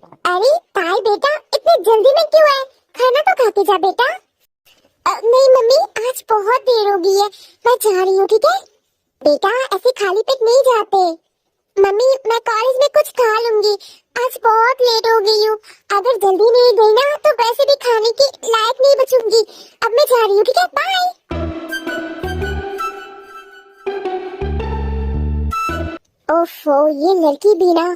अरे ताई बेटा, इतने जल्दी में क्यों है? खाना तो खा के जा बेटा। नहीं मम्मी, आज बहुत देर हो गई है, मैं जा रही हूँ, ठीक है? बेटा ऐसे खाली पेट नहीं जाते। मम्मी मैं कॉलेज में कुछ खा लूंगी, आज बहुत लेट हो गई हूँ। अगर जल्दी नहीं गई ना तो वैसे भी खाने की लायक नहीं बचूंगी। अब मैं जा रही हूँ, ठीक है? बाय। ओफो, ये लड़की भी ना।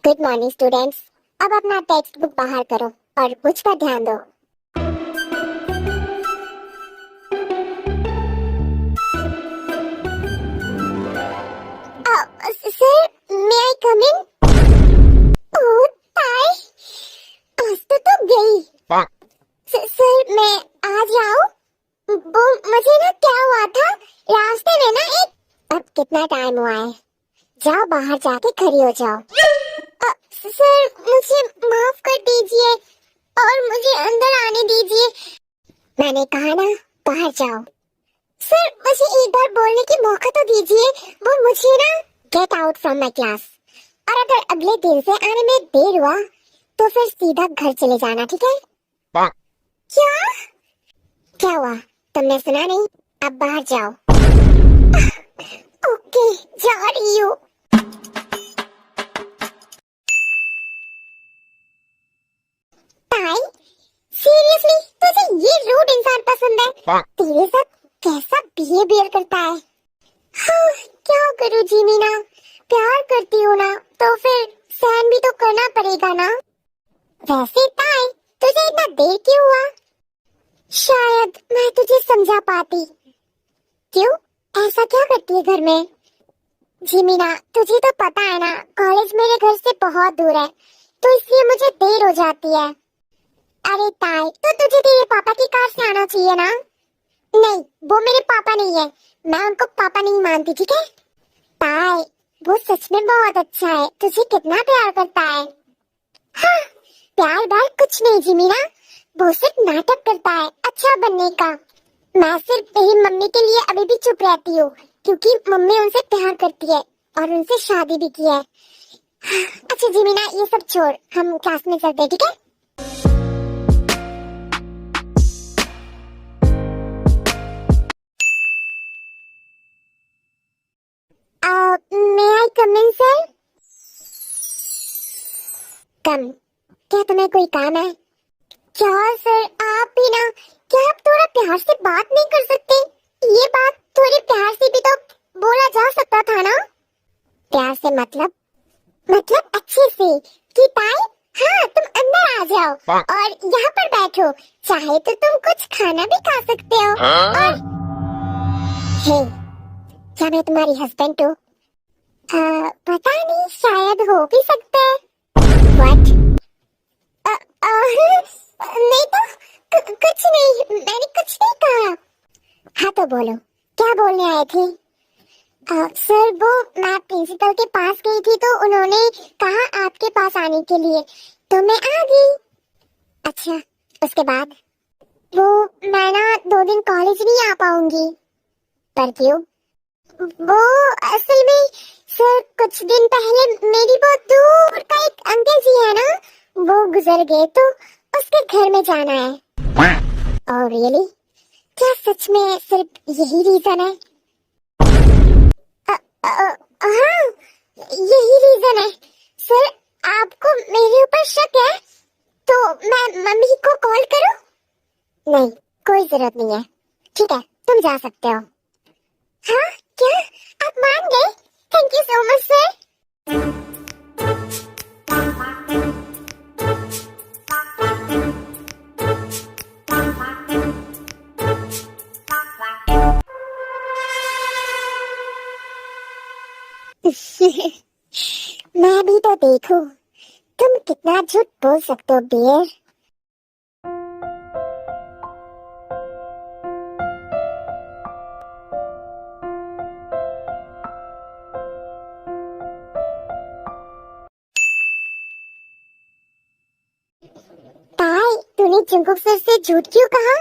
Good morning students. अब अपना टेक्स्ट बुक बाहर करो और मुझ पर ध्यान दो। सर, मे आई कम इन? ओह ताई, आज तो गई। सर मैं आ जाऊं? वो मुझे ना क्या हुआ था, रास्ते में ना एक। अब कितना टाइम हुआ है? जाओ बाहर जाके खड़ी हो जाओ। सर मुझे माफ कर दीजिए और मुझे अंदर आने दीजिए। मैंने कहा ना, बाहर जाओ। सर मुझे एक बार बोलने की मौका तो दीजिए। वो मुझे ना, get out from my class. और अगर अगले दिन से आने में देर हुआ तो फिर सीधा घर चले जाना, ठीक है? क्या? क्या हुआ, तुमने सुना नहीं? अब बाहर जाओ। ओके, जा रही हूँ। ताई, सीरियसली तुझे ये रूड इंसान पसंद है? तेरे साथ कैसा बिहेवियर करता है? हाँ, क्या करूँ जीमीना, प्यार करती हूँ ना तो फिर सहन भी तो करना पड़ेगा ना। वैसे ताई, तुझे इतना देर क्यों हुआ? शायद मैं तुझे समझा पाती। क्यों, ऐसा क्या करती है घर में? जीमीना तुझे तो पता है ना, कॉलेज मेरे घर से बहुत दूर है, तो इसलिए मुझे देर हो जाती है। अरे ताई, तो तुझे तेरे पापा की कार से आना चाहिए ना। नहीं, वो मेरे पापा नहीं है, मैं उनको पापा नहीं मानती, ठीक है? ताई, वो सच में बहुत अच्छा है, तुझे कितना प्यार करता है। हाँ, प्यार बार कुछ नहीं जीमीना, वो सिर्फ नाटक करता है अच्छा बनने का। मैं सिर्फ मेरी मम्मी के लिए अभी भी चुप रहती हूँ, क्योंकि मम्मी उनसे प्यार करती है और उनसे शादी भी की है। अच्छा जीमीना, ये सब छोड़, हम क्लास में चलते हैं, ठीक है? मे आई कम इन सर? कम। क्या तुम्हें कोई काम है? क्या सर, आप भी ना, क्या आप थोड़ा प्यार से बात नहीं कर सकते? ये बात थोड़ी प्यार से भी तो बोला जा सकता था ना। प्यार से मतलब अच्छे से कि ताई, हाँ तुम अंदर आ जाओ और यहाँ पर बैठो, चाहे तो तुम कुछ खाना भी खा सकते हो। और हे, क्या मैं तुम्हारी हस्बैंड हूँ? पता नहीं, शायद हो भी सकता है। व्हाट? नहीं तो कुछ नहीं, मैंने कुछ नहीं कहा। हाँ तो बोलो, क्या बोलने आए थे? सर वो, मैं प्रिंसिपल के पास गई थी तो उन्होंने कहा आपके पास आने के लिए, तो मैं आ गई। अच्छा, उसके बाद? वो, मैं ना 2 दिन कॉलेज नहीं आ पाऊंगी। पर क्यों? वो असल में सर, कुछ दिन पहले मेरी बहुत दूर का एक अंकल जी है ना, वो गुजर गए तो उसके घर में जाना है। और रियली, क्या सच में सिर्फ यही रीजन है? हाँ, यही रीजन है। सर, आपको मेरे ऊपर शक है तो मैं मम्मी को कॉल करूं? नहीं, कोई जरूरत नहीं है, ठीक है, तुम जा सकते हो। हाँ, क्या आप मान गए? Thank you so much sir. मैं भी तो देखूं, तुम कितना झूठ बोल सकते हो डियर। जंगकुक सर से झूठ क्यों कहा?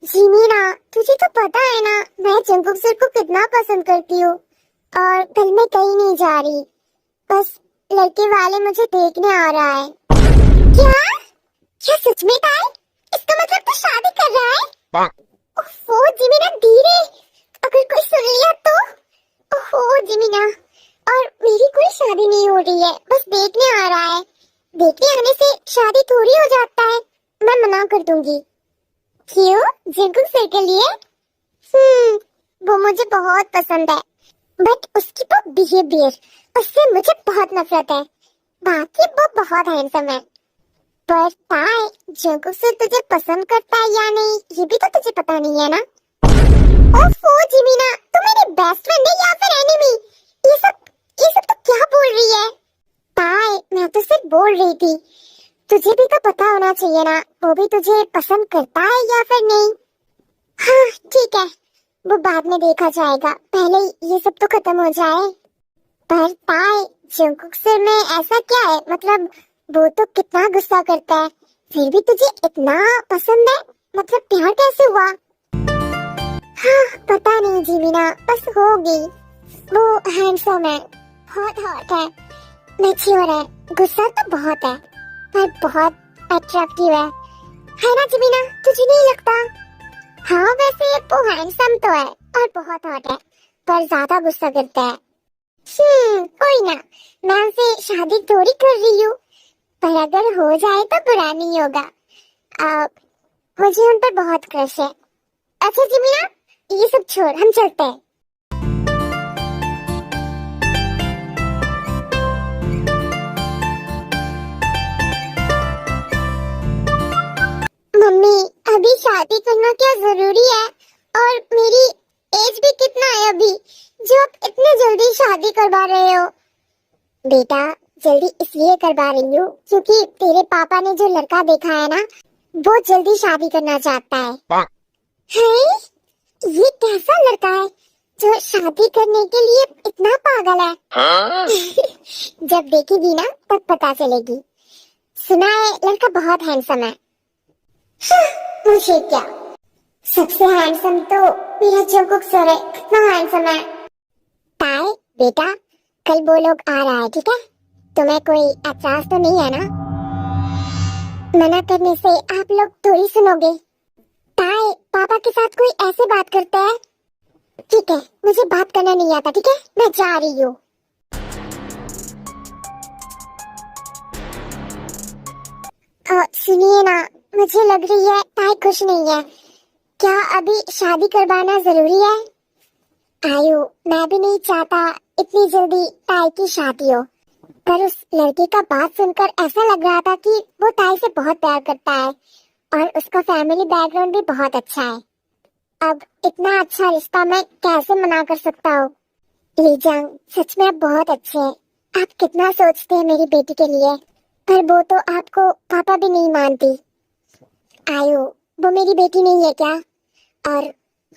जिमीना, तुझे तो पता है ना मैं जंगकुक सर को कितना पसंद करती हूँ। और कल मैं कहीं नहीं जा रही, बस लड़के वाले मुझे देखने आ रहा है। क्या? क्या सच में ताई? इसका मतलब तो शादी कर रहा है? ओफो जिमीना धीरे, अगर कोई सुन लिया तो। ओहो जिमीना, और मेरी कोई शादी नहीं हो रही है, बस देखने आ रहा है। देखने आने से शादी थोड़ी हो जाता है, मैं मना कर दूंगी। क्यों? जंगकुक सर के लिए? वो मुझे बहुत पसंद है, बट उसकी वो बिहेवियर, उससे मुझे बहुत नफरत है। बाकी वो बहुत हैंडसम है। पर ताई, जंगकुक सर तुझे पसंद करता है या नहीं ये भी तो तुझे पता नहीं है ना। ओफो जिमीना, तू मेरी बेस्ट फ्रेंड है या फिर एनिमी? ये सब तो क्या बोल रही है? ताई, मैं तो सिर्फ बोल रही थी, तुझे भी तो पता होना चाहिए ना, वो भी तुझे पसंद करता है या फिर नहीं। हाँ ठीक है, वो बाद में देखा जाएगा, पहले ये सब तो खत्म हो जाए। पर ताई, जंगकुक सर में ऐसा क्या है, मतलब वो तो कितना गुस्सा करता है, फिर भी तुझे इतना पसंद है, मतलब प्यार कैसे हुआ? हाँ पता नहीं जिमीना, बस होगी। वो हैंडसम है, बहुत हॉट है, मैच्योर है, गुस्सा तो बहुत है, पर बहुत अट्रैक्टिव है ना जिमीना, तुझे नहीं लगता? हाँ वैसे वो हैंडसम तो है और बहुत हॉट है, पर ज्यादा गुस्सा करता है। कोई ना, मैं उनसे शादी थोड़ी कर रही हूँ, पर अगर हो जाए तो बुरा नहीं होगा। मुझे उन पर बहुत क्रश है। अच्छा जिमीना, ये सब छोड़, हम चलते हैं। मम्मी, अभी शादी करना क्या जरूरी है? और मेरी एज भी कितना है अभी, जो आप इतने जल्दी शादी करवा रहे हो? बेटा, जल्दी इसलिए करवा रही हूँ क्योंकि तेरे पापा ने जो लड़का देखा है ना, वो जल्दी शादी करना चाहता है। है? ये कैसा लड़का है जो शादी करने के लिए इतना पागल है? जब देखेगी ना तब पता चलेगी। सुना है लड़का बहुत हैंडसम है। मुझे क्या, सबसे हैंडसम तो मेरा जंगकुक सर है, कितना हैंडसम है। ताई बेटा, कल वो लोग आ रहा है, ठीक है? तुम्हें कोई एतराज तो नहीं है ना? मना करने से आप लोग थोड़ी सुनोगे। ताई, पापा के साथ कोई ऐसे बात करता है? ठीक है, मुझे बात करना नहीं आता, ठीक है? मैं जा रही हूँ। सुनिए ना, मुझे लग रही है ताई खुश नहीं है। क्या अभी शादी करवाना जरूरी है? आयु, मैं भी नहीं चाहता इतनी जल्दी ताई की शादी हो, पर उस लड़के का बात सुनकर ऐसा लग रहा था कि वो ताई से बहुत प्यार करता है और उसका फैमिली बैकग्राउंड भी बहुत अच्छा है। अब इतना अच्छा रिश्ता मैं कैसे मना कर सकता हूँ? लीजांग, सच में आप बहुत अच्छे हैं, आप कितना सोचते हैं मेरी बेटी के लिए, पर वो तो आपको पापा भी नहीं मानती। आयु, वो मेरी बेटी नहीं है क्या? और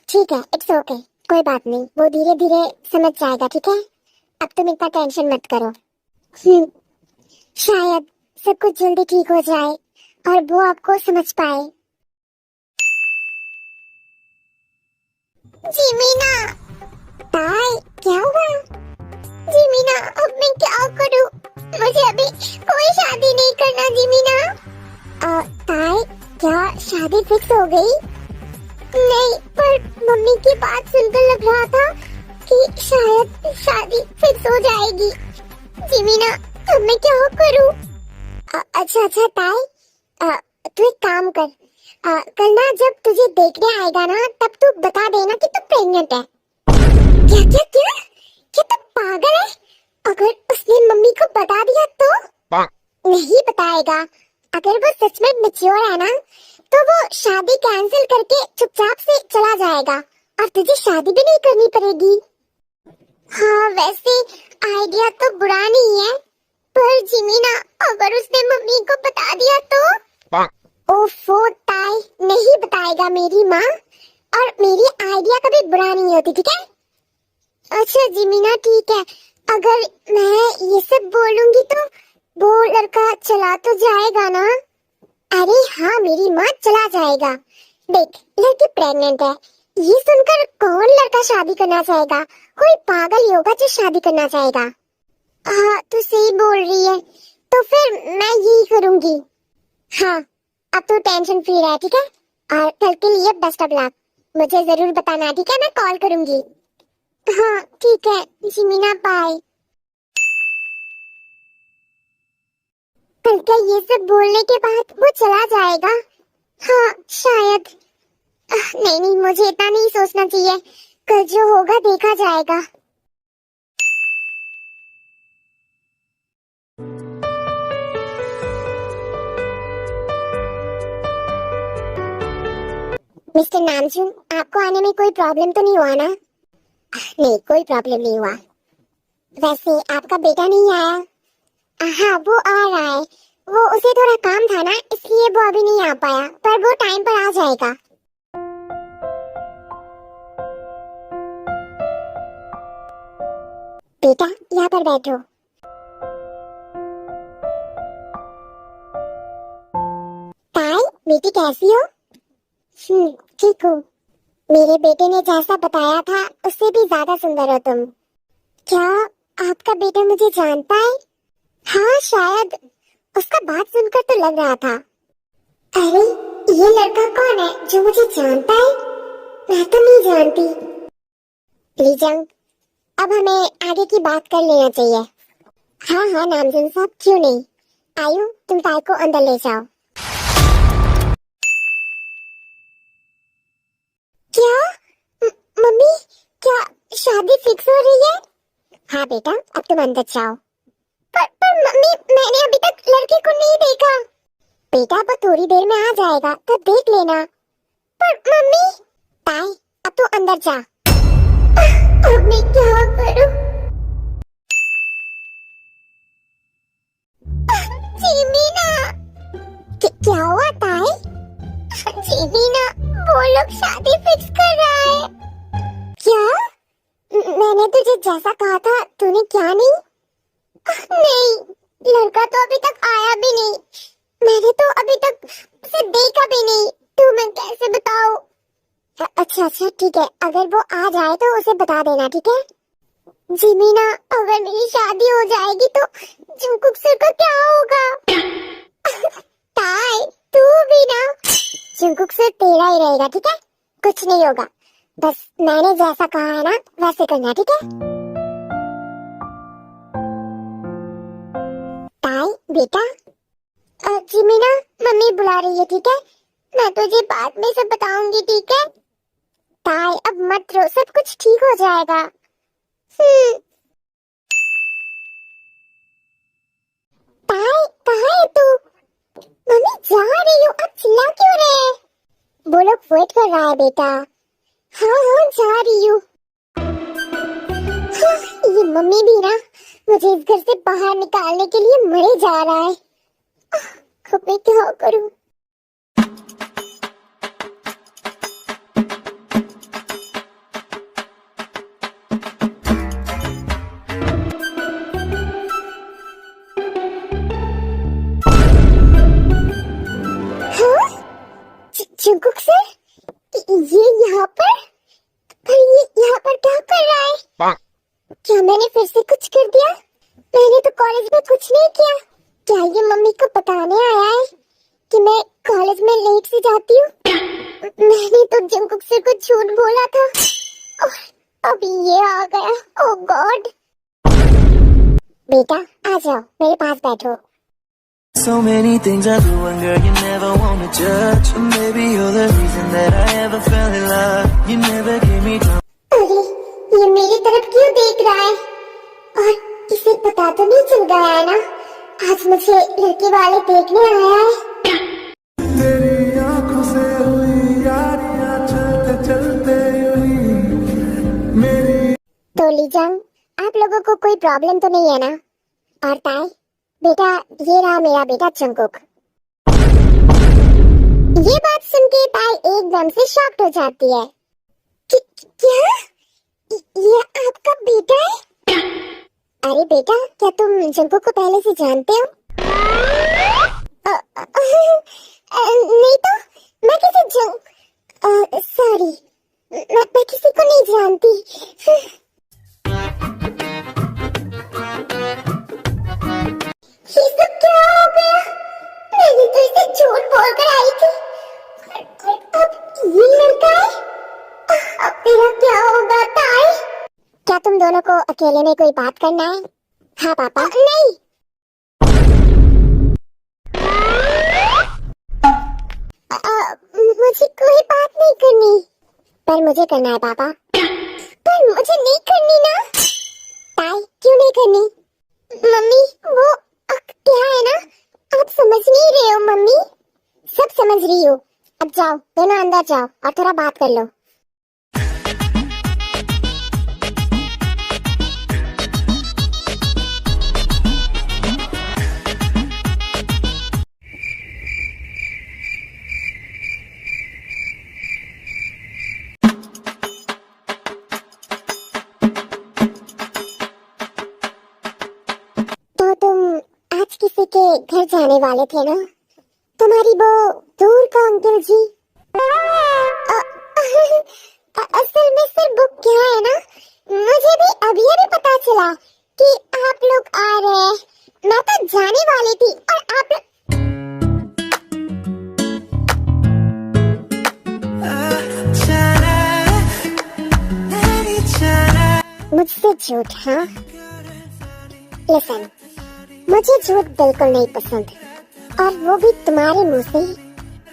ठीक है, इट्स ओके, कोई बात नहीं, वो धीरे धीरे समझ जाएगा, ठीक है? अब तुम इतना टेंशन मत करो। शायद सब कुछ जल्दी ठीक हो जाए और वो आपको समझ पाए। जिमीना, ताई क्या हुआ? जिमीना, अब मैं क्या करूं? मुझे अभी कोई शादी नहीं करना जिमीना। ताई, क्या शादी फिक्स हो गई? नहीं, पर मम्मी की बात सुनकर लग रहा था कि शायद शादी फिक्स हो जाएगी। जिमीना, अब मैं क्या करूं? अच्छा ताई, तू एक काम कर, कल ना जब तुझे देखने आएगा ना, तब तू बता देना कि तू प्रेग्नेंट है। क्या क्या क्या? क्या तू पागल है? अगर उसने मम्मी को बता दिया तो? नहीं बताएगा। अगर वो सच में मैच्योर है ना, तो वो शादी कैंसिल करके चुपचाप से चला जाएगा और तुझे शादी भी नहीं करनी पड़ेगी। हाँ वैसे आइडिया तो बुरा नहीं है, पर जिमीना, अगर उसने मम्मी को बता दिया तो? ओफो ताई, नहीं बताएगा मेरी माँ, और मेरी आइडिया कभी बुरा नहीं होती, ठीक है? अच्छा जिमीना ठीक है, अगर मैं ये सब बोलूंगी तो वो लड़का चला तो जाएगा ना? अरे हाँ, मेरी माँ चला जाएगा। देख, लड़की प्रेग्नेंट है, ये सुनकर कौन लड़का शादी करना चाहेगा? कोई पागल ही होगा जो शादी करना चाहेगा। हाँ, तू सही बोल रही है, तो फिर मैं यही करूंगी। हाँ, अब तो टेंशन फ्री रह, ठीक है? और कल के लिए बेस्ट ऑफ लक। मुझे जरूर बताना, ठीक है? मैं कॉल करूंगी। हाँ ठीक है जिमीना, बाय। कल का ये सब बोलने के बाद वो चला जाएगा? हाँ शायद। नहीं नहीं, मुझे इतना नहीं सोचना चाहिए। कल जो होगा देखा जाएगा। मिस्टर नामजून, आपको आने में कोई प्रॉब्लम तो नहीं हुआ ना? नहीं, कोई प्रॉब्लम नहीं हुआ। वैसे आपका बेटा नहीं आया? हाँ, वो आ रहा है। वो उसे थोड़ा काम था ना, इसलिए वो अभी नहीं आ पाया, पर वो टाइम पर आ जाएगा। बेटा यहाँ पर बैठो। ताई, बेटी कैसी हो? ठीक हूँ। मेरे बेटे ने जैसा बताया था उससे भी ज्यादा सुंदर हो तुम। क्या आपका बेटा मुझे जानता है? हाँ शायद, उसका बात सुनकर तो लग रहा था। अरे, ये लड़का कौन है जो मुझे जानता है? मैं तो नहीं जानती। लीजंग, अब हमें आगे की बात कर लेना चाहिए। हाँ हाँ नामजन साहब, क्यों नहीं। आयु, तुम ताई को अंदर ले जाओ। क्या? मम्मी, क्या शादी फिक्स हो रही है? हाँ बेटा, अब तुम अंदर जाओ। पर मम्मी, मैंने अभी तक लड़के को नहीं देखा। बेटा वो थोड़ी देर में आ जाएगा, तब देख लेना। पर मम्मी। ताई, अब तू अंदर जा। अब मैं क्या करूं? जीमीना। क्या हुआ ताई? जीमीना, वो लोग शादी फिक्स कर रहा है। क्या? मैंने तुझे जैसा कहा था तूने क्या नहीं? नहीं, लड़का तो अभी तक आया भी नहीं। मैंने तो अभी तक उसे देखा भी नहीं, तो मैं कैसे बताऊं? अच्छा अच्छा ठीक है, अगर वो आ जाए तो उसे बता देना, ठीक है? जिमीना, अगर मेरी शादी हो जाएगी तो जंगकुक सर का क्या होगा? ताई, तू भी ना। जंगकुक सर तेरा ही रहेगा, ठीक है? कुछ नहीं होगा, बस मैंने जैसा कहा है ना वैसे करना, ठीक है? ताई बेटा। जिमीना, मम्मी बुला रही है, ठीक है? मैं तुझे बाद में सब बताऊंगी, ठीक है? ताई अब मत रो, सब कुछ ठीक हो जाएगा। ताई, कहाँ है तू? मम्मी जा रही हूँ, अब चिल्ला क्यों रहे हैं? वो लोग वेट कर रहा है बेटा। हाँ हाँ जा रही हूँ। हाँ, ये मम्मी भी ना मुझे इस घर से बाहर निकालने के लिए मरे जा रहा है। अब मैं क्या करूँ? जंगकुक सर, ये यहाँ पर ये यहाँ पर क्या कर रहा है? क्या मैंने फिर से कुछ कर दिया? मैंने तो कॉलेज में कुछ नहीं किया। क्या ये मम्मी को बताने आया है कि मैं कॉलेज में लेट से जाती हूँ? मैंने तो जंगकुक सर को झूठ बोला था और अभी ये आ गया। ओह गॉड। बेटा आ जाओ, मेरे पास बैठो। So many things I do and girl you never want to judge. And maybe you're the reason that I ever fell in love. You never gave me drama. अरे, ये मेरी तरफ क्यों देख रहा है? और इसे पता तो नहीं चल गया है ना आज मुझे लड़के वाले देखने आया है? तेरी आंखों से हुई यारियां चलते चलते हुई मेरी। तो लीजंग, आप लोगों को कोई प्रॉब्लम तो नहीं है ना? और ताई बेटा, ये रहा मेरा बेटा जंगकुक। ये बात सुन के ताई एकदम से शॉक्ड हो जाती है। क्या? ये आपका बेटा है? अरे बेटा, क्या तुम जंगकुक को पहले से जानते हो? नहीं तो मैं किसे जाऊं? सॉरी, मैं किसी को नहीं जानती। ये सब क्या हो गया? मैंने तो इसे झूठ बोलकर आई थी, और अब ये लड़का है। अब मेरा क्या होगा ताई? क्या तुम दोनों को अकेले में कोई बात करना है? हाँ पापा। नहीं, मुझे कोई बात नहीं करनी। पर मुझे करना है पापा। पर मुझे नहीं करनी ना। ताई, क्यों नहीं करनी? मम्मी, वो क्या है ना, आप समझ नहीं रहे हो मम्मी। सब समझ रही हो। अब जाओ, दोनों अंदर जाओ और थोड़ा बात कर लो। तो तुम आज किसी के घर जाने वाले थे ना? तुम्हारी वो दूर का अंकल जी। असल में सर वो क्या है ना, मुझे भी अभी अभी पता चला कि आप लोग आ रहे हैं। मैं तो जाने वाली थी और आप मुझसे झूठ। हाँ लिसन, मुझे झूठ बिल्कुल नहीं पसंद, और वो भी तुम्हारे मुंह से।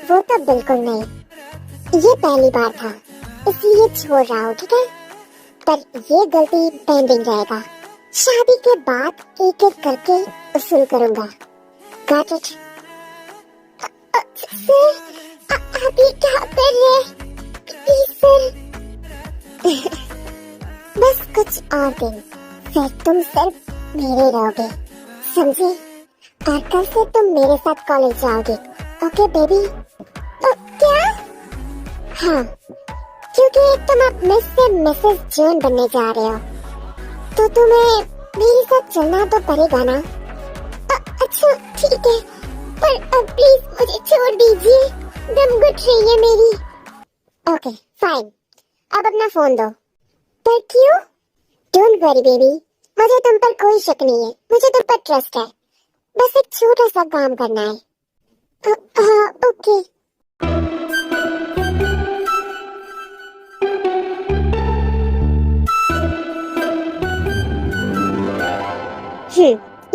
वो तो बिल्कुल नहीं। ये पहली बार था, इसलिए छोड़ रहा हूँ, ठीक है? पर ये गलती पेंडिंग रहेगा। शादी के बाद एक एक करके वसूल करूंगा। Got it? सर, आप ये क्या कर रहे हैं? Please sir. बस कुछ और दिन, फिर तुम सिर्फ मेरे रहोगे, समझे? और कल से तुम मेरे साथ कॉलेज जाओगे, ओके बेबी? क्या? हाँ, क्योंकि तुम अब मिस से मिसेस जॉन बनने जा रहे हो, तो तुम्हें मेरे साथ चलना तो पड़ेगा ना? अच्छा ठीक है, पर अब प्लीज मुझे छोड़ दीजिए, दम घुट रही है मेरी। ओके फाइन, अब अपना फोन दो। पर क्यों? डोंट वरी बेबी, मुझे तुम पर कोई शक नहीं है, मुझे तुम पर ट्रस्ट है। बस एक छोटा सा काम करना है। हाँ ओके।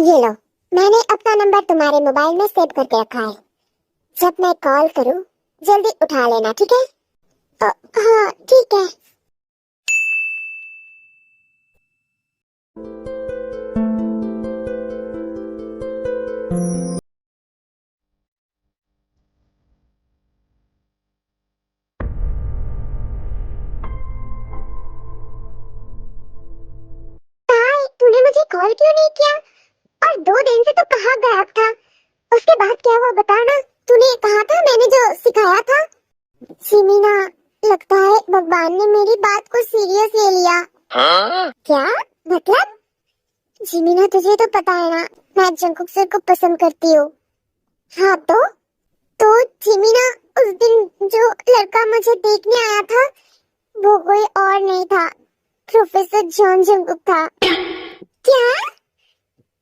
ये लो, मैंने अपना नंबर तुम्हारे मोबाइल में सेव करके रखा है। जब मैं कॉल करूं, जल्दी उठा लेना, ठीक है? हाँ ठीक है। ताई, तूने मुझे कॉल क्यों नहीं किया? और 2 दिन से तो कहाँ गायब था? उसके बाद क्या हुआ बता ना। तूने कहा था मैंने जो सिखाया था। सिमीना, लगता है भगवान ने मेरी बात को सीरियस ले लिया। हाँ? क्या मतलब? जिमीना, तुझे तो पता है ना, मैं जंकुक सर को पसंद करती हूँ। हाँ तो जिमीना, उस दिन जो लड़का मुझे देखने आया था, वो कोई और नहीं था, प्रोफेसर जॉन जंकुक था। क्या?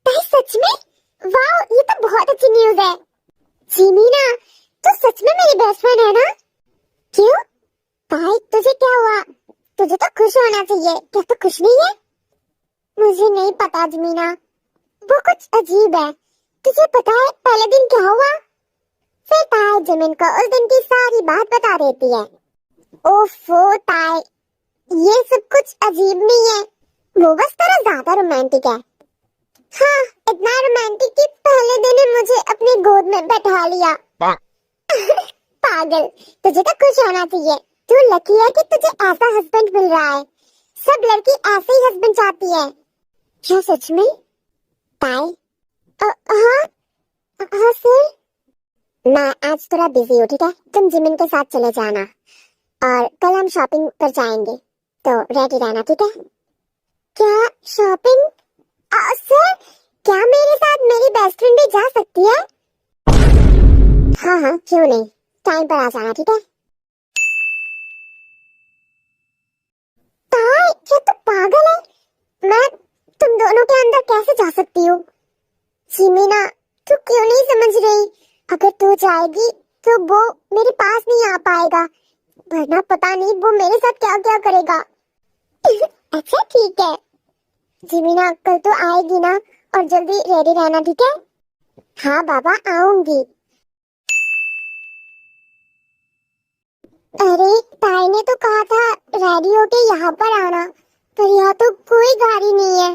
ताई सच में? वाह, ये तो बहुत अच्छी न्यूज़ है। जिमीना, तो सच में मेरी बेस्ट फ्रेंड है ना? क्यों? ताई, तुझे क्या हुआ? तुझे तो खुश होना चाहिए, क्या तू खुश नहीं है? मुझे नहीं पता जिमीना, वो कुछ अजीब है। तुझे पता है पहले दिन क्या हुआ? फिर ताई जिमिन को उस दिन की सारी बात बता देती है। ओफो ताई, ये सब कुछ अजीब नहीं है, वो बस थोड़ा ज्यादा रोमांटिक है। हाँ, इतना रोमांटिक कि पहले दिन ही मुझे अपनी गोद में बैठा लिया। पागल, तुझे तो खुश होना चाहिए। तू लकी है कि तुझे ऐसा हस्बैंड मिल रहा है। सब लड़की ऐसे ही हस्बैंड चाहती है। क्या सच में? ताई? हाँ हाँ सर। मैं आज थोड़ा बिजी हूँ, ठीक है? तुम जिमिन के साथ चले जाना, और कल हम शॉपिंग पर जाएंगे, तो रेडी रहना, ठीक है? क्या शॉपिंग? सर, क्या मेरे साथ मेरी बेस्ट फ्रेंड भी जा सकती है? हाँ हाँ, क्यों नहीं, टाइम पर आ जाना, ठीक है। ताई, ये तो पागल है। मैं तुम दोनों के अंदर कैसे जा सकती हूँ? जीमिना, तू क्यों नहीं समझ रही? अगर तू जाएगी तो वो मेरे पास नहीं आ पाएगा, वरना पता नहीं वो मेरे साथ क्या क्या करेगा। अच्छा ठीक है जीमिना, कल तो आएगी ना, और जल्दी रेडी रहना, ठीक है। हाँ बाबा, आऊंगी। अरे ताई ने तो कहा था रेडी होके यहाँ पर आना, पर यहाँ तो कोई गाड़ी नहीं है।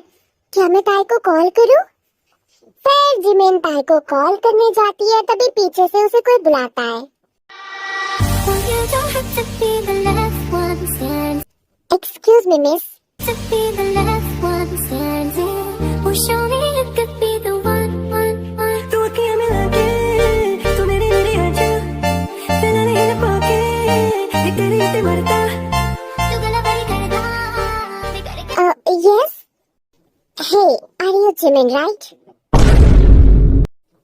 क्या मैं ताई को कॉल करूँ? फिर जिमिन ताई को कॉल करने जाती है, तभी पीछे से उसे कोई बुलाता है। Excuse me miss. Yes. Hey, are you Jimin, right?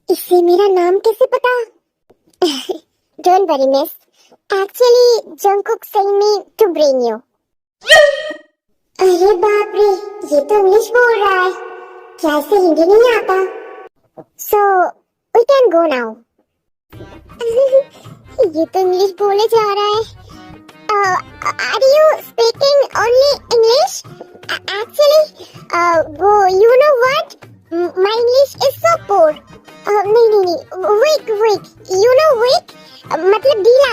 इसे मेरा नाम कैसे पता? Don't worry, miss. Actually, Jungkook sent me to bring you. अरे बाप रे, ये तो इंग्लिश बोल रहा है। क्या इसे हिंदी नहीं आता? So, we can go now. ये तो इंग्लिश बोले जा रहा है। Are you speaking only English? Actually, you know what? My English is so poor. नहीं, weak. You know weak? मतलब ढीला।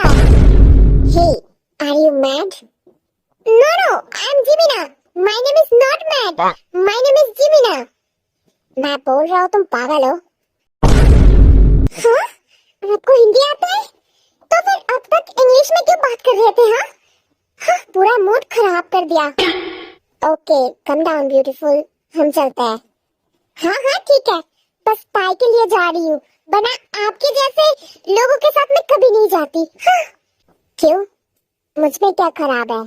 Hey, are you mad? No, I am Jimina. My name is not mad. My name is Jimina. मैं बोल रहा हूँ, तुम पागल हो? हाँ? आपको हिंदी आता है? तो फिर अब तक इंग्लिश में क्यों बात कर रहे थे? हाँ, पूरा मूड खराब कर दिया। ओके, कम डाउन ब्यूटीफुल, हम चलते हैं। हाँ ठीक है, बस पाई के लिए जा रही हूँ, वरना आपके जैसे लोगों के साथ मैं कभी नहीं जाती। हाँ। क्यों? मुझ में क्या खराब है?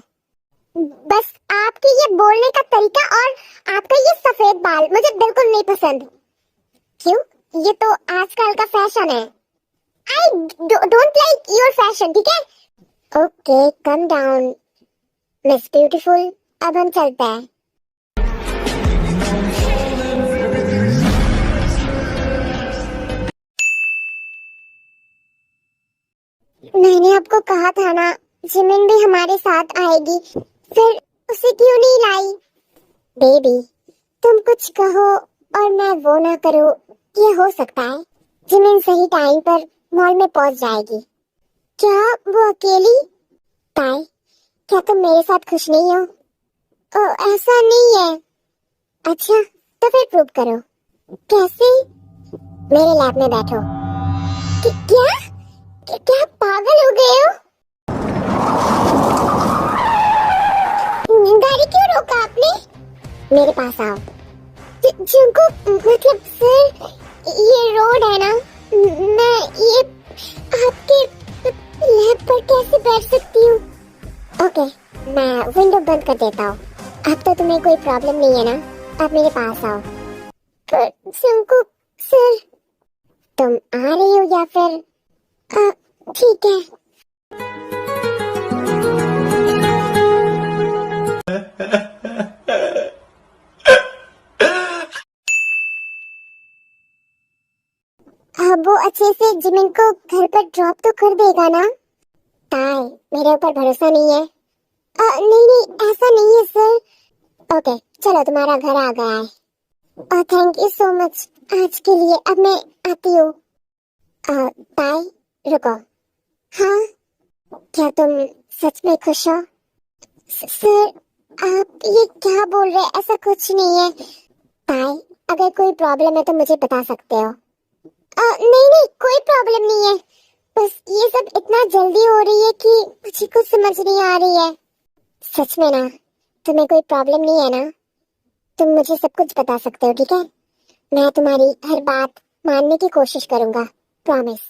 बस आपके ये बोलने का तरीका और आपका ये सफेद बाल मुझे बिल्कुल नहीं पसंद। क्यों? ये तो आजकल का फैशन है। I don't like your fashion, ठीक है? Okay, come down miss beautiful, अब हम चलते हैं। मैंने आपको कहा था ना, जिमिन भी हमारे साथ आएगी, फिर उसे क्यों नहीं लाई? बेबी, तुम कुछ कहो और मैं वो ना करूँ, ये हो सकता है। जिमिन सही टाइम पर मॉल में पहुंच जाएगी। क्या वो अकेली? ताई, क्या तुम मेरे साथ खुश नहीं हो? ऐसा नहीं है। अच्छा, तो फिर प्रूव करो। कैसे? मेरे लैब में बैठो। क्या पागल हो गए हो? गाड़ी क्यों रोका आपने? मेरे पास आओ। जिनको मतलब सर, ये रोड है ना, मैं ये आपके लैब पर कैसे बैठ सकती हूँ? ओके, मैं विंडो बंद कर देता हूँ। अब तो तुम्हें कोई प्रॉब्लम नहीं है ना? अब मेरे पास आओ। पर जिनको सर, तुम आ रही हो या फिर? ठीक है। वो अच्छे से जिमिन को घर पर ड्रॉप तो कर देगा ना? ताई, मेरे ऊपर भरोसा नहीं है? नहीं, ऐसा नहीं है सर। ओके, चलो तुम्हारा घर आ गया है। थैंक यू सो मच आज के लिए। अब मैं आती हूँ। ताई, रुको। हाँ, क्या तुम सच में खुश हो? सर, आप ये क्या बोल रहे हैं? ऐसा कुछ नहीं है। ताई, अगर कोई प्रॉब्लम है तो मुझे बता सकते हो। नहीं, कोई प्रॉब्लम नहीं है, बस ये सब इतना जल्दी हो रही है कि मुझे कुछ समझ नहीं आ रही है। सच में ना, तुम्हें कोई प्रॉब्लम नहीं है ना? तुम मुझे सब कुछ बता सकते हो, ठीक है? मैं तुम्हारी हर बात मानने की कोशिश करूंगा, प्रॉमिस।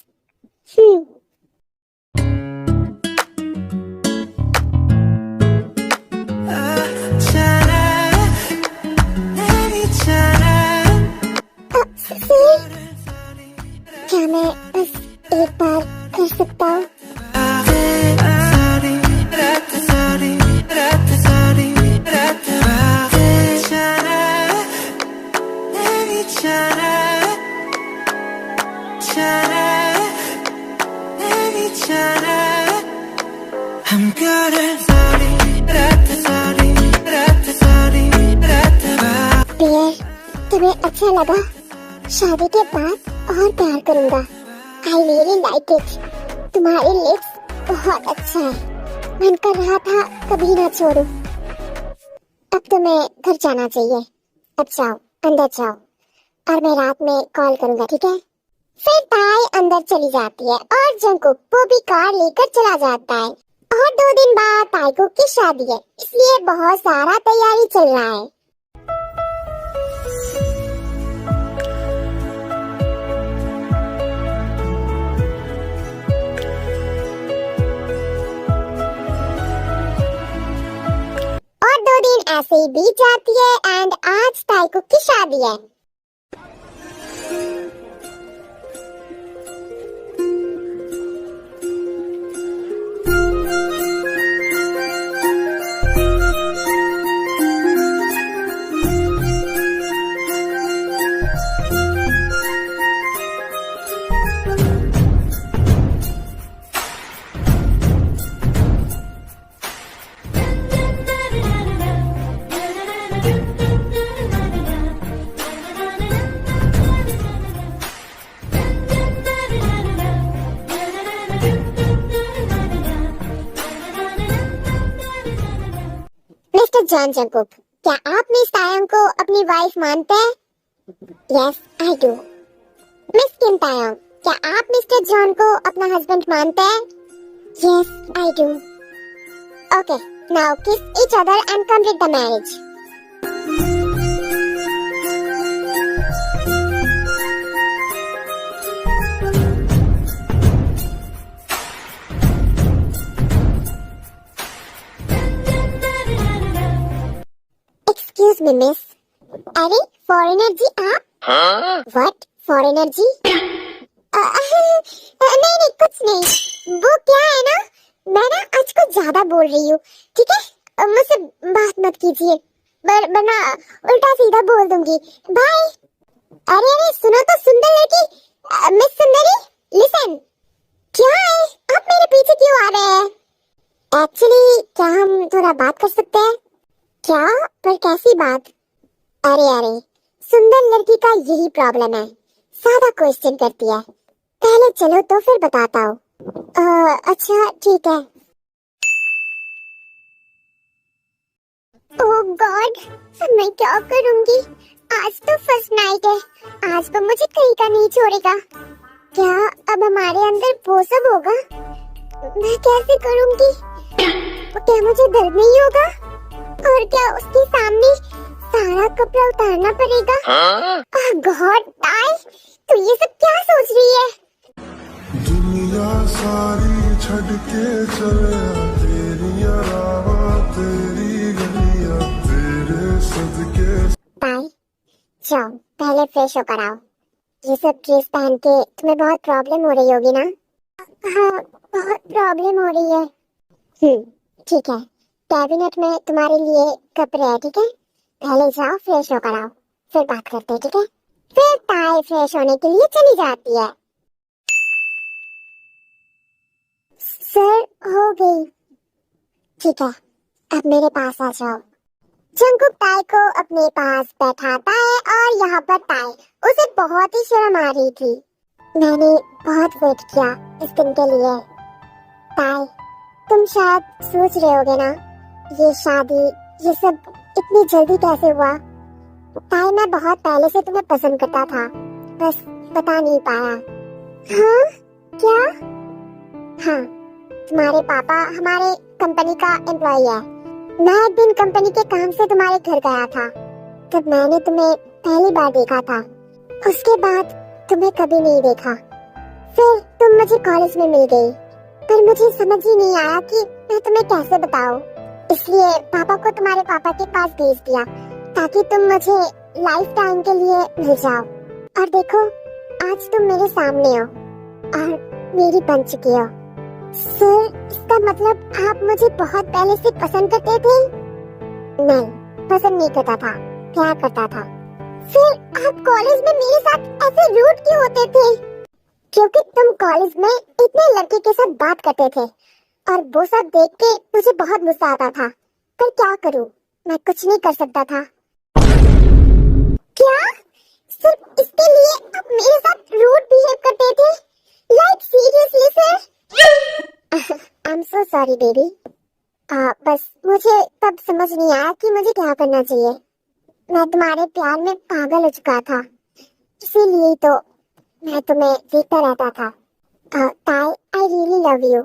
क्या मैं बस एक बार पियर, तुम्हें अच्छा लगा? शादी के बाद और प्यार करूंगा। I really like it. तुम्हारे लिप्स बहुत अच्छा है। मन कर रहा था कभी ना छोड़ूं। अब तुम्हें घर जाना चाहिए। अब जाओ, अंदर जाओ, और मैं रात में कॉल करूंगा, ठीक है? फिर ताई अंदर चली जाती है और जंकुक वो भी कार लेकर चला जाता है। और 2 दिन बाद ताईकुक की शादी है, इसलिए बहुत सारा तैयारी चल रहा है। और 2 दिन ऐसे ही बीत जाती है एंड आज ताईकुक की शादी है। मिस्टर जॉन जंकुक, क्या आप मिस तायंग को अपनी वाइफ मानते हैं? Yes, I do. मिस किम तायंग, क्या आप मिस्टर जॉन को अपना हस्बैंड मानते हैं? Yes, I do. Okay, now किस each other and complete the marriage. Excuse me miss. अरे फॉरेनर जी आप? व्हाट फॉरेनर जी? नहीं नहीं कुछ नहीं। वो क्या है ना, मैं ना आज कुछ ज्यादा बोल रही हूँ, ठीक है? मुझसे बात मत कीजिए, वरना उल्टा सीधा बोल दूंगी। बाय। अरे अरे सुनो तो सुंदर लड़की, मिस सुंदरी, लिसन। क्या है, आप मेरे पीछे क्यों आ रहे हैं? एक्चुअली क्या हम थोड़ा बात कर सकते हैं? क्या? पर कैसी बात? अरे अरे, सुंदर लड़की का यही प्रॉब्लम है, सादा क्वेश्चन करती है। पहले चलो तो फिर बताता हूँ। अच्छा ठीक है। ओह गॉड, मैं क्या करूँगी? आज तो फर्स्ट नाइट है, आज तो मुझे कहीं का नहीं छोड़ेगा। क्या अब हमारे अंदर वो सब होगा? मैं कैसे करूँगी? क्या मुझे डर नहीं होगा? और क्या उसके सामने सारा कपड़ा उतारना पड़ेगा? ओह गॉड ताई, तू ये सब क्या सोच रही है? दुनिया सारी छड़ के चले तेरिया रावा तेरी गलियां तेरे सदके। ताई जाओ पहले फ्रेश होकर आओ। ये सब ड्रेस पहन के तुम्हें बहुत प्रॉब्लम हो रही होगी ना? हाँ बहुत प्रॉब्लम हो रही है। ठीक है, कैबिनेट में तुम्हारे लिए कपड़े हैं, ठीक है? पहले जाओ फ्रेश होकर आओ, फिर बात करते हैं, ठीक है? फिर ताई फ्रेश होने के लिए चली जाती है। सर हो गई। ठीक है, अब मेरे पास आ जाओ। जंकुक ताई को अपने पास बैठाता है और यहाँ पर ताई उसे बहुत ही शर्म आ रही थी। मैंने बहुत वेट किया इस दिन के लिए। ताई तुम शायद सोच रहे होगे ना, ये शादी ये सब इतनी जल्दी कैसे हुआ? ताई मैं बहुत पहले से तुम्हें पसंद करता था, बस बता नहीं पाया। हाँ क्या? हाँ, तुम्हारे पापा हमारे कंपनी का एम्प्लॉय है। मैं एक दिन कंपनी के काम से तुम्हारे घर गया था, तब मैंने तुम्हें पहली बार देखा था। उसके बाद तुम्हें कभी नहीं देखा। फिर तुम मुझे कॉलेज में मिल गई, पर मुझे समझ ही नहीं आया कि मैं तुम्हें कैसे बताऊं। इसलिए पापा को तुम्हारे पापा के पास भेज दिया ताकि तुम मुझे लाइफ टाइम के लिए मिल जाओ। और देखो आज तुम मेरे सामने हो और मेरी बन चुकी हो। सर इसका मतलब आप मुझे बहुत पहले से पसंद करते थे? नहीं, पसंद नहीं करता था, प्यार करता था। फिर आप कॉलेज में मेरे साथ ऐसे रूड क्यों होते थे? क्योंकि तुम कॉलेज में इतने लड़के के साथ बात करते थे और वो सब देख के मुझे बहुत गुस्सा आता था, पर क्या करूं, मैं कुछ नहीं कर सकता था। क्या सिर्फ इसके लिए आप मेरे साथ रूड बिहेव करते थे? Like seriously sir? I am so sorry baby. बस मुझे तब समझ नहीं आया कि मुझे क्या करना चाहिए। मैं तुम्हारे प्यार में पागल हो चुका था, इसीलिए तो मैं तुम्हें देखता रहता था। ताई, आई रियली लव यू।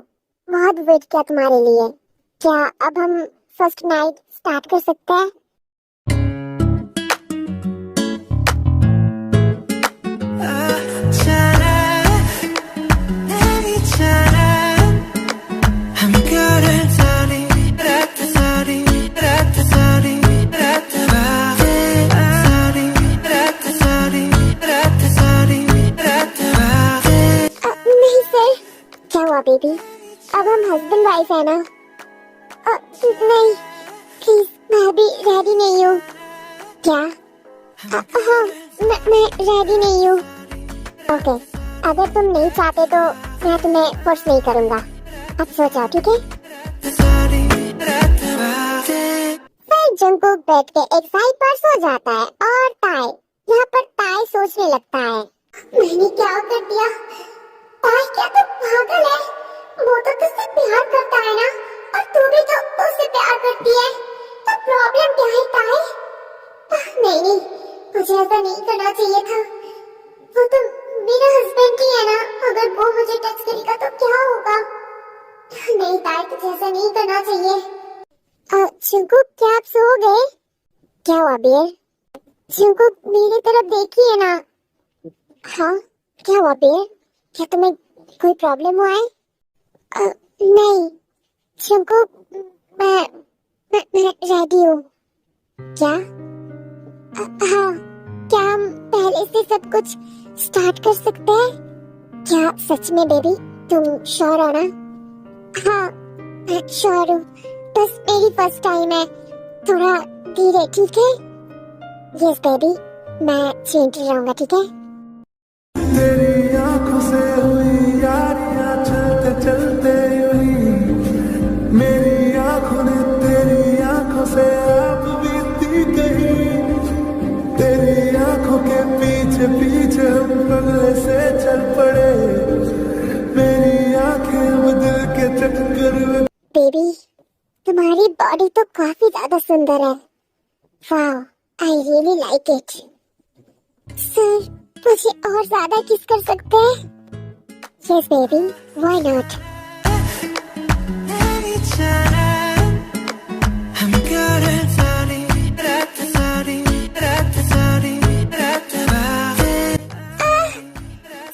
बहुत वेट किया तुम्हारे लिए। क्या अब हम फर्स्ट नाइट स्टार्ट कर सकते हैं? नहीं सर। क्या हुआ बेबी? अब हम हस्बैंड वाइफ है ना? नहीं प्लीज, मैं अभी रेडी नहीं हूँ। क्या? हाँ, मैं रेडी नहीं हूँ। ओके, अगर तुम नहीं चाहते तो मैं तुम्हें फोर्स नहीं करूँगा। अब सो जाओ, ठीक है? फिर जंकुक बैठ के एक साइड पर सो जाता है और ताई यहाँ पर ताई सोचने लगता है, मैंने क्या कर दिया? ताई, क्या तू पागल है? वो तो तुझसे प्यार करता है ना, और तू भी तो उससे प्यार करती है, तो प्रॉब्लम क्या है ताई? नहीं, मुझे ऐसा नहीं करना चाहिए था। वो तो मेरा हस्बैंड ही है ना, अगर वो मुझे टच करेगा तो क्या होगा? नहीं ताई, तुझे ऐसा नहीं करना चाहिए। जंकुक, क्या आप सो गए? क्या हुआ बियर? जंकुक, मेरी तरफ देखिए ना। हाँ, क्या हुआ बियर? क्या तुम्हें कोई प्रॉब्लम हुआ है? नहीं जंकुक, मैं रेडी हूँ। क्या? हाँ, क्या हम पहले से सब कुछ स्टार्ट कर सकते हैं? क्या सच में बेबी तुम श्योर हो ना? हाँ, मैं श्योर हूँ, बस मेरी फर्स्ट टाइम है, थोड़ा धीरे, ठीक है? यस बेबी, मैं चेंज रहूंगा, ठीक है? तेरी आंखों से हुई यारियां चलते चलते हुई, मेरी आंखों ने तेरी आंखों से आप बीती कहीं, तेरी आंखों के पीछे पीछे हम बगले से चल पड़े, मेरी आंखें अब दिल के चक्कर में। बेबी, तुम्हारी बॉडी तो काफी ज्यादा सुंदर है। Wow, I really like it. Sir, मुझे और ज्यादा किस कर सकते हैं? Yes baby, why not?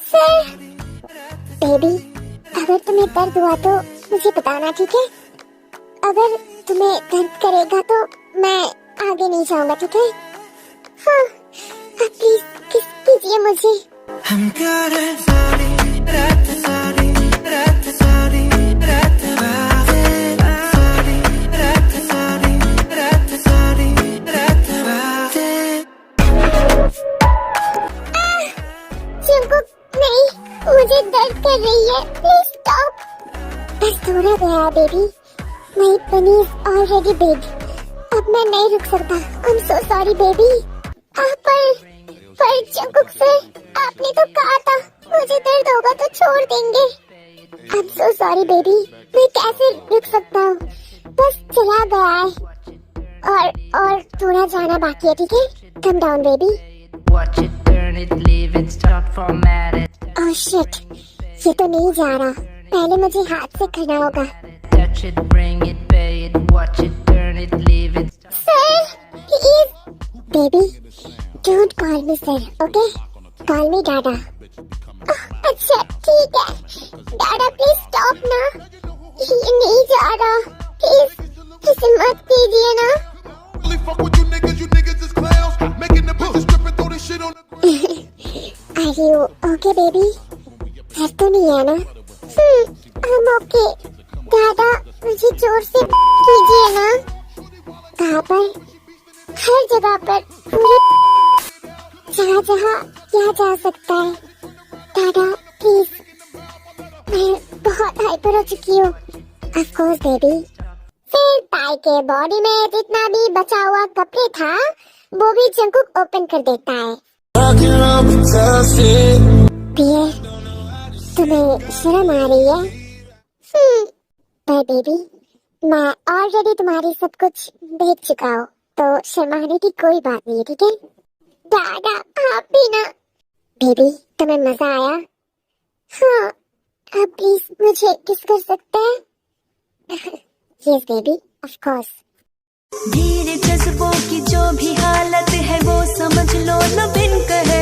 Sir, baby, अगर तुम्हें दर्द हुआ तो मुझे बताना, ठीक है? अगर तुम्हें दर्द करेगा तो मैं आगे नहीं जाऊंगा, ठीक है? हाँ, प्लीज किस कीजिए मुझे। जंकुक, नहीं, मुझे दर्द कर रही है, प्लीज स्टॉप। बस थोड़ा गया बेबी, माय बनी इज ऑलरेडी बिग, अब मैं नहीं रुक सकता। I am so sorry baby. पर जंकुक सर, आपने तो कहा था मुझे दर्द होगा तो छोड़ देंगे। I am so sorry baby, मैं कैसे रुक सकता हूँ, बस चला गया है और थोड़ा जाना बाकी है, ठीक है? Come down baby. Watch it, turn it, leave it, start format it. Oh shit, ये तो नहीं जा रहा, पहले मुझे हाथ से करना होगा। Touch it, bring it, pay it. Watch it, turn it, leave it. Sir please. Baby, don't call me sir, okay? Call me Dada. अच्छा ठीक है, डाडा प्लीज स्टॉप ना, ये नहीं जा रहा, प्लीज इसे मत कीजिए ना। Really fuck with you niggas is clowns, making the bitches strip and throw this shit on the ground. Are you okay baby? दर्द तो नहीं है ना? I'm okay। दादा मुझे जोर से कीजिए ना। कहाँ पर? हर जगह पर, पूरी जहाँ जहाँ किया जा सकता है। दादा प्लीज, मैं बहुत हाइपर हो चुकी हूँ, ऑफ कोर्स बेबी। फिर ताई के बॉडी में जितना भी बचा हुआ कपड़े था वो भी जंकुक ओपन कर देता है। डियर, तुम्हें शर्म आ रही है? पर बेबी, मैं ऑलरेडी तुम्हारी सब कुछ देख चुका हूँ, तो शर्माने की कोई बात नहीं है, ठीक है? दादा आप भी ना। बेबी, तुम्हें मजा आया? हाँ, आप प्लीज मुझे किस कर सकते हैं? Yes baby, of course. धीरे जज्बों की जो भी हालत है वो समझ लो न बिन कहे।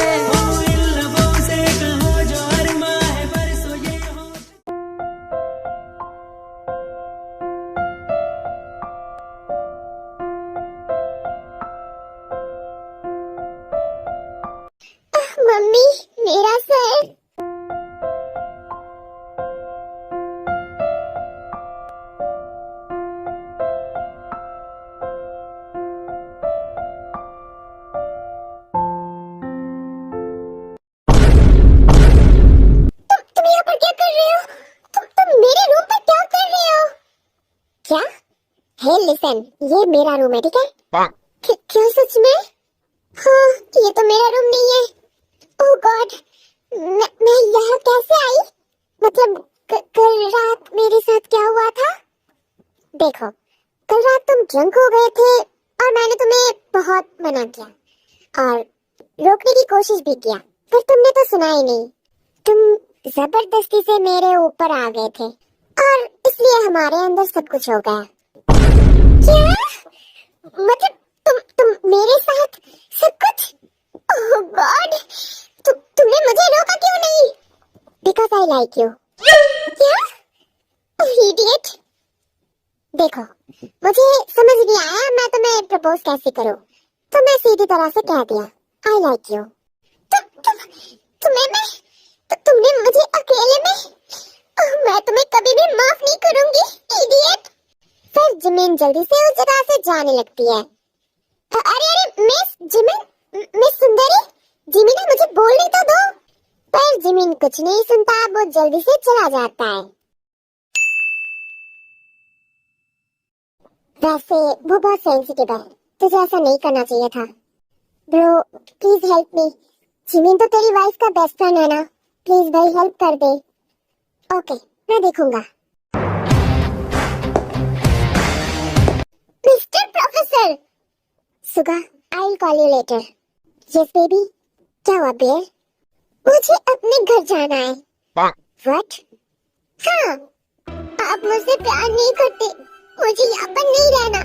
मम्मी, मेरा सर। तुम यहाँ पर क्या कर रहे हो? तुम मेरे रूम पर क्या कर रहे हो? क्या? हे लिसन, ये मेरा रूम है, ठीक है? क्या सच में? हाँ, ये तो मेरा रूम नहीं है। ओह गॉड, मैं यहाँ कैसे आई? मतलब कल रात मेरे साथ क्या हुआ था? देखो, कल रात तुम ड्रंक हो गए थे और मैंने तुम्हें बहुत मना किया और रोकने की कोशिश भी किया, पर तुमने तो सुना ही नहीं। तुम जबरदस्ती से मेरे ऊपर आ गए थे और इसलिए हमारे अंदर सब कुछ हो गया। क्या? मतलब तुम मेरे साथ सब कुछ? ओह गॉड, तुमने मुझे रोका क्यों नहीं? Because I like you. क्या? इडियट। देखो, मुझे समझ नहीं आया मैं तुम्हें प्रपोज कैसे करूं, तो मैं सीधी तरह से कह दिया आई लाइक यू। तुमने मुझे अकेले में? मैं तुम्हें कभी भी माफ नहीं करूंगी, इडियट। फिर जिमिन जल्दी से उस जगह से जाने लगती है। अरे मिस जिमिन, मिस सुंदरी, जिमिन मुझे बोलने तो दो। पर जिमिन कुछ नहीं सुनता, वो जल्दी से चला जाता है। वैसे वो बहुत सेंसिटिव है, तुझे ऐसा नहीं करना चाहिए था। Bro please help me, Jimin तो तेरी वाइफ का बेस्ट फ्रेंड है ना, प्लीज भाई हेल्प कर दे। ओके, मैं देखूंगा। Mister professor Suga, I will call you later. Yes baby, क्या हुआ बेयर? मुझे अपने घर जाना है। व्हाट? हाँ, आप मुझसे प्यार नहीं करते, मुझे यहाँ पर नहीं रहना,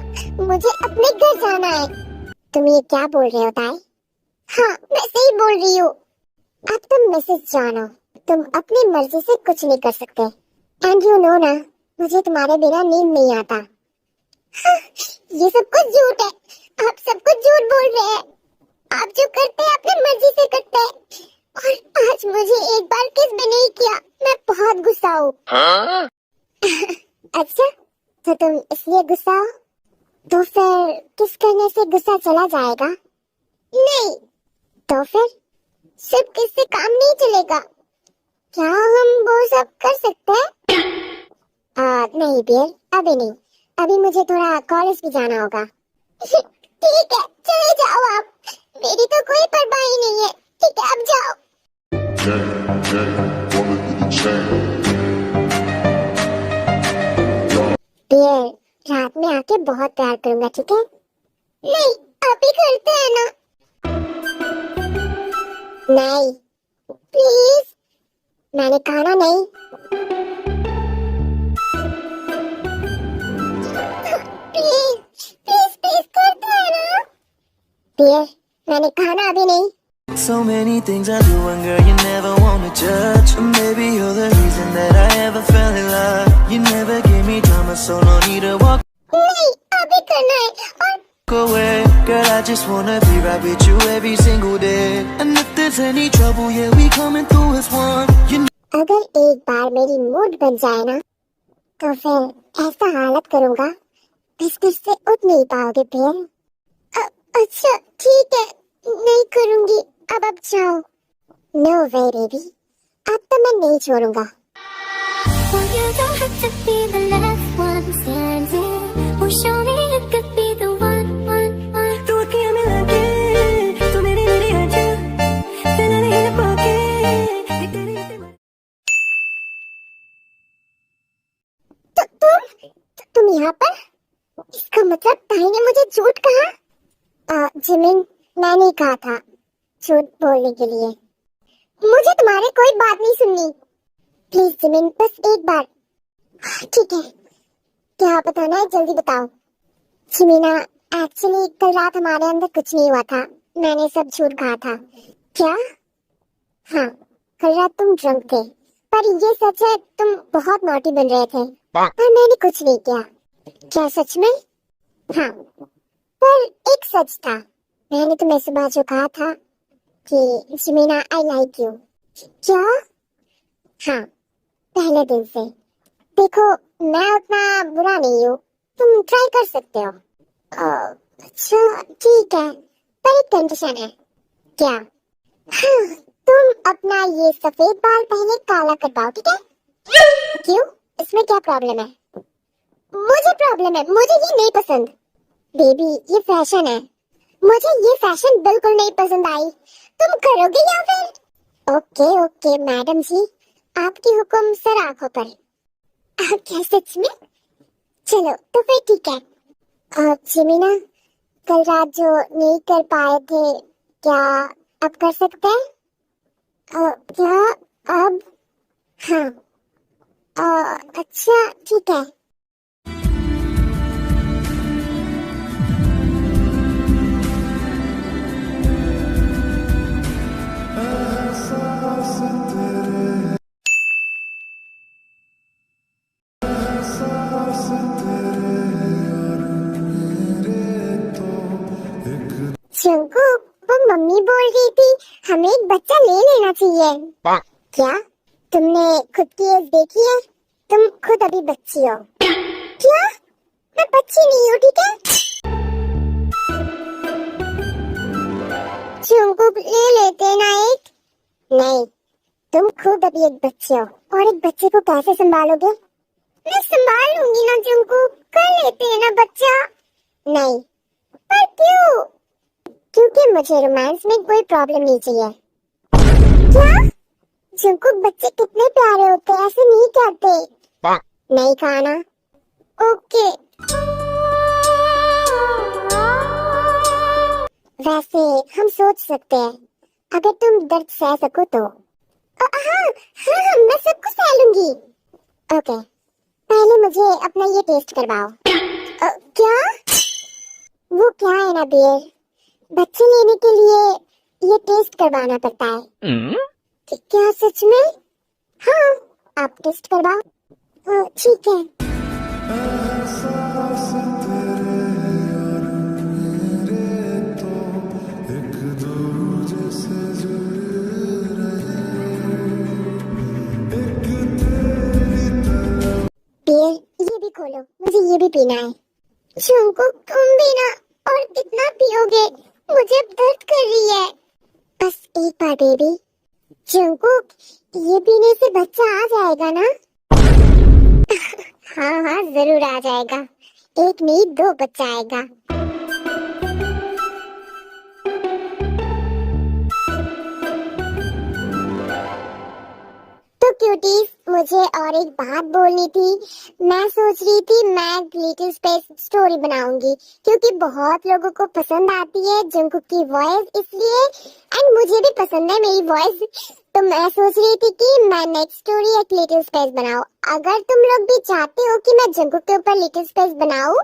मुझे अपने घर जाना है। तुम ये क्या बोल रहे हो ताई? हाँ, मैं सही बोल रही हूँ। अब तुम मिसेस जॉन हो, तुम अपनी मर्जी से कुछ नहीं कर सकते। एंड यू नो ना, मुझे तुम्हारे बिना नींद नहीं आता। हाँ, ये सब कुछ झूठ है, आप सब कुछ झूठ बोल रहे हैं। आप जो करते हैं अपनी मर्जी से करते हैं, और आज मुझे एक बार किस भी नहीं किया, मैं बहुत गुस्सा हूँ। अच्छा, तो तुम इसलिए गुस्सा हो? तो फिर किस करने से गुस्सा चला जाएगा? नहीं, तो फिर सिर्फ किससे काम नहीं चलेगा। क्या हम वो सब कर सकते हैं? नहीं बियर, अभी नहीं, अभी मुझे थोड़ा कॉलेज भी जाना होगा। ठीक है, चले जाओ आप, मेरी तो कोई परवाह ही नहीं है। ठीक है, अब जाओ। बियर, रात में आके बहुत प्यार करूंगा, ठीक है? नहीं, अभी करते हैं ना। नहीं प्लीज, मैंने कहा ना नहीं। प्लीज प्लीज प्लीज करते हैं ना। बियर, मैंने कहा ना अभी नहीं। So many things I do and girl you never want to judge. Maybe you're the reason that I ever fell in love. You never gave me drama, so no need to walk नहीं, अभी करना है। और away. Girl, I just wanna be right with you every single day. And if there's any trouble, yeah, we coming through as one. You अगर एक बार मेरी mood बन जाए ना, तो फिर ऐसा हालत करूंगा बिस्तर से उठ नहीं पाओगे फिर। अच्छा ठीक है, नहीं करूंगी, अब जाओ। नो वे बेबी, अब तो मैं नहीं छोड़ूंगा। Well, you don't have to be the last one. circumstances will show me you could be the one. तू अखियां मिला के तू मेरी मेरी आजा तेरा नहीं पाके तुम यहाँ पर? इसका मतलब ताई ने मुझे झूठ कहा? जिमिन, मैंने कहा था झूठ बोलने के लिए। मुझे तुम्हारी कोई बात नहीं सुननी। प्लीज जिमिन, बस एक बार। ठीक है, क्या बताना है जल्दी बताओ। जिमिना, एक्चुअली कल रात हमारे अंदर कुछ नहीं हुआ था, मैंने सब झूठ कहा था। क्या? हाँ, कल रात तुम ड्रंक थे, पर ये सच है तुम बहुत नॉटी बन रहे थे और मैंने कुछ नहीं किया। क्या सच में? हाँ, पर एक सच था, मैंने तुम्हें सुबह जो कहा था कि जिमिना आई लाइक यू। क्या? हाँ, पहले दिन से। देखो, मैं उतना बुरा नहीं हूँ, तुम ट्राई कर सकते हो। अच्छा ठीक है, पर एक कंडीशन है। क्या? हाँ, तुम अपना ये सफेद बाल पहले काला करवाओ, ठीक है? क्यों? इसमें क्या प्रॉब्लम है? मुझे प्रॉब्लम है, मुझे ये नहीं पसंद। बेबी, ये फैशन है, मुझे ये फैशन बिल्कुल नहीं पसंद आई। तुम करोगे या फिर? ओके ओके मैडम जी, आपकी हुक्म सर आंखों पर। क्या सच में? चलो तो फिर ठीक है। जिमिना, कल रात जो नहीं कर पाए थे, क्या अब कर सकते हैं? क्या अब? हाँ, अच्छा ठीक है। जंकुक, वो मम्मी बोल रही थी हमें एक बच्चा ले लेना चाहिए। क्या? तुमने खुद की एज देखी है? तुम खुद अभी बच्ची हो। क्या? मैं बच्ची नहीं हूँ, ठीक है? जंकुक, ले लेते ना एक। नहीं, तुम खुद अभी एक बच्चे हो और एक बच्चे को कैसे संभालोगे? मैं संभाल लूंगी ना जंकुक, कर लेते हैं ना बच्चा। नहीं, पर क्यों? क्योंकि मुझे रोमांस में कोई प्रॉब्लम नहीं चाहिए। क्या? जंकुक, बच्चे कितने प्यारे होते हैं, ऐसे नहीं करते। नहीं कहा ना? ओके। वैसे हम सोच सकते हैं, अगर तुम दर्द सह सको तो। हाँ हाँ, मैं सब कुछ सह लूंगी। ओके, पहले मुझे अपना ये टेस्ट करवाओ। क्या? वो क्या है ना बियर, बच्चे लेने के लिए ये टेस्ट करवाना पड़ता है। क्या सच में? हाँ, आप टेस्ट करवाओ। ठीक है। बियर, ये भी खोलो, मुझे ये भी पीना है। जंकुक, तुम भी ना, और कितना पियोगे? मुझे अब दर्द कर रही है। बस एक बार बेबी। जंकुक, ये पीने से बच्चा आ जाएगा ना? हाँ हाँ, जरूर आ जाएगा। एक नहीं, दो बच्चा आएगा। तो क्यूटीज, मुझे और एक बात बोलनी थी। मैं सोच रही थी मैं लिटिल स्पेस स्टोरी बनाऊंगी, क्योंकि बहुत लोगों को पसंद आती है जंकुक की वॉइस, इसलिए एंड मुझे भी पसंद है मेरी वॉइस। तो मैं सोच रही थी कि मैं नेक्स्ट स्टोरी एक लिटिल स्पेस बनाऊं। अगर तुम लोग भी चाहते हो कि मैं जंकुक के ऊपर लिटिल स्पेस बनाऊं,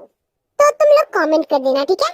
तो तुम लोग कमेंट कर देना, ठीक है?